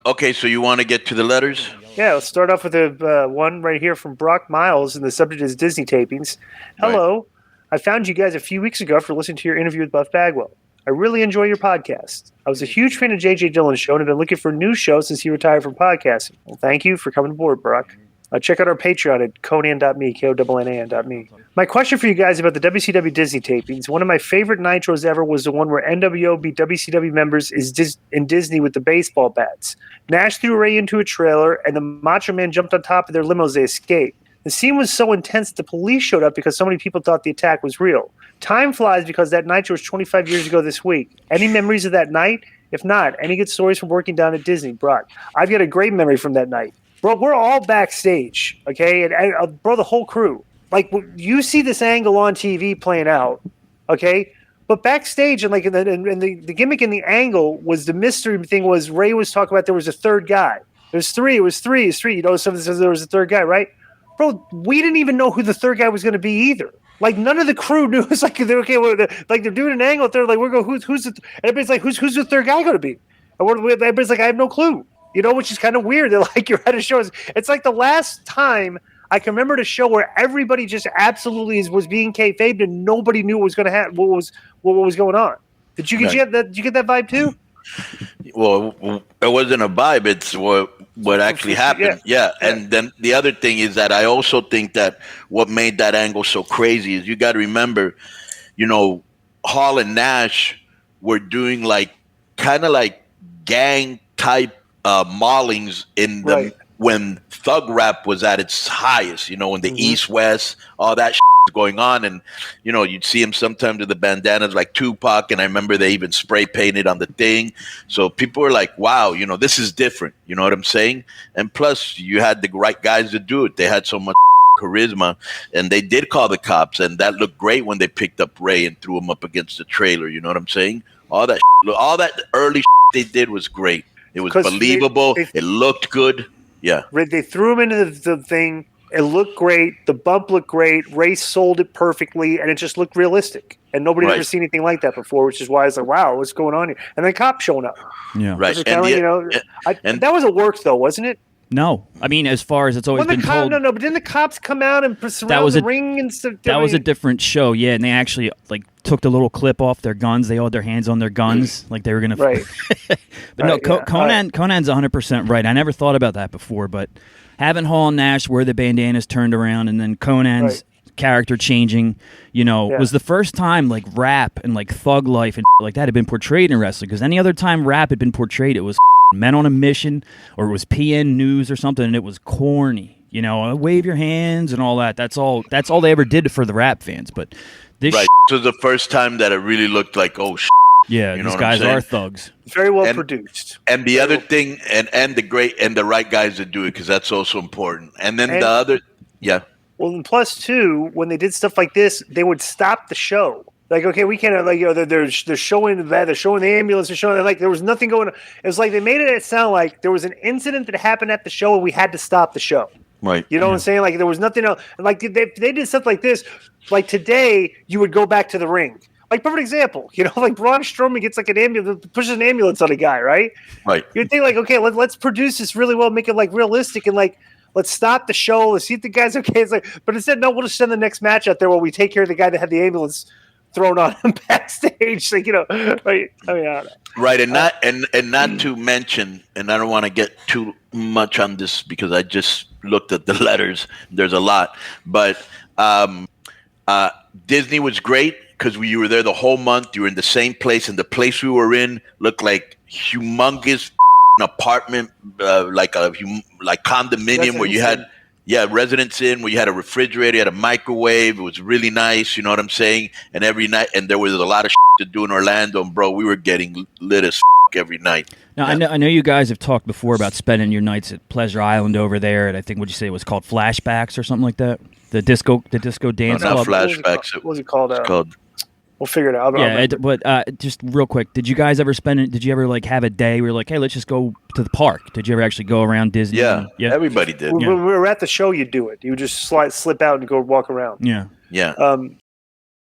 Okay, so you want to get to the letters? Yeah, let's start off with a one right here from Brock Miles, and the subject is Disney tapings. Right. Hello, I found you guys a few weeks ago after listening to your interview with Buff Bagwell. I really enjoy your podcast. I was a huge fan of J.J. Dillon's show and have been looking for a new show since he retired from podcasting. Well, thank you for coming aboard, Brock. Check out our Patreon at Konnan.me, Konnan.me. My question for you guys about the WCW Disney tapings. One of my favorite nitros ever was the one where NWO beat WCW members in Disney with the baseball bats. Nash threw Ray into a trailer, and the Macho Man jumped on top of their limo as they escaped. The scene was so intense that the police showed up because so many people thought the attack was real. Time flies because that nitro was 25 years ago this week. Any memories of that night? If not, any good stories from working down at Disney? Brock, I've got a great memory from that night. Bro, we're all backstage, okay? And bro, the whole crew. Like, you see this angle on TV playing out, okay? But backstage, and the gimmick in the angle was the mystery thing was Ray was talking about there was a third guy. There's three. It was three. You know, something says there was a third guy, right? Bro, we didn't even know who the third guy was going to be either. Like, none of the crew knew. It's like, they're doing an angle. They're like, we're going, who's the? And everybody's like, who's the third guy going to be? And everybody's like, I have no clue. You know, which is kind of weird. They're like, you're at a show. It's like the last time I can remember a show where everybody just absolutely was being kayfabed and nobody knew what was going to happen. What was going on? Did you get that? Did you get that vibe too? Well, it wasn't a vibe. It's what actually happened. Yeah. And then the other thing is that I also think that what made that angle so crazy is you got to remember, you know, Hall and Nash were doing like kind of like gang type maulings in the when thug rap was at its highest, you know, in the East West, all that shit was going on, and you know, you'd see him sometimes with the bandanas like Tupac, and I remember they even spray painted on the thing, so people were like, wow, you know, this is different, you know what I'm saying? And plus you had the right guys to do it. They had so much charisma, and they did call the cops, and that looked great when they picked up Ray and threw him up against the trailer, you know what I'm saying? All that early they did was great. It was believable. It looked good. Yeah. They threw him into the thing. It looked great. The bump looked great. Ray sold it perfectly, and it just looked realistic. And nobody had ever seen anything like that before, which is why I was like, wow, what's going on here? And then cops showing up. Yeah. Right. And that wasn't work, though, wasn't it? No, I mean, as far as it's always been told. No, but didn't the cops come out and surround the ring and stuff? That was a different show, yeah, and they actually like took the little clip off their guns. They all had their hands on their guns, like they were gonna. Right. But no, Connan's 100% right. I never thought about that before, but having Hall and Nash wear the bandanas turned around, and then Connan's character changing, you know, was the first time like rap and like thug life and like that had been portrayed in wrestling. Because any other time rap had been portrayed, it was Men on a Mission, or it was PN News or something, and it was corny, you know, wave your hands and all that. That's all they ever did for the rap fans. But this was the first time that it really looked like, oh yeah, you know, these guys are thugs. Very well produced. And the other thing, and the right guys to do it, because that's also important. And then the other, well, and plus too, when they did stuff like this, they would stop the show. Like, okay, we can't, like, you know, they're showing that, they're showing the ambulance, they're showing, like, there was nothing going on. It was like they made it sound like there was an incident that happened at the show and we had to stop the show. Right. You know what I'm saying? Like, there was nothing else. Like, they did stuff like this. Like, today, you would go back to the ring. Like, perfect example, you know, like Braun Strowman gets like an ambulance, pushes an ambulance on a guy, right? Right. You'd think, like, okay, let's produce this really well, make it, like, realistic, and, like, let's stop the show, let's see if the guy's okay. It's like, but instead, no, we'll just send the next match out there where we take care of the guy that had the ambulance thrown on him backstage, like, you know, like, I mean, I don't know. Right, and not to mention, and I don't want to get too much on this because I just looked at the letters. There's a lot, but Disney was great because you were there the whole month. You were in the same place, and the place we were in looked like humongous apartment, like condominium where you had. Yeah, Residence Inn, where you had a refrigerator, you had a microwave. It was really nice, you know what I'm saying? And every night, and there was a lot of to do in Orlando, and bro, we were getting lit as every night. Now, I know you guys have talked before about spending your nights at Pleasure Island over there, and I think, what'd you say, it was called Flashbacks or something like that? The disco dance club? Not Flashbacks. What was it called? It's called... We'll figure it out. But just real quick, did you guys ever did you ever like have a day where you're like, hey, let's just go to the park? Did you ever actually go around Disney? Yeah, everybody did. When we were at the show, you do it. You would just slip out and go walk around. Yeah. Yeah.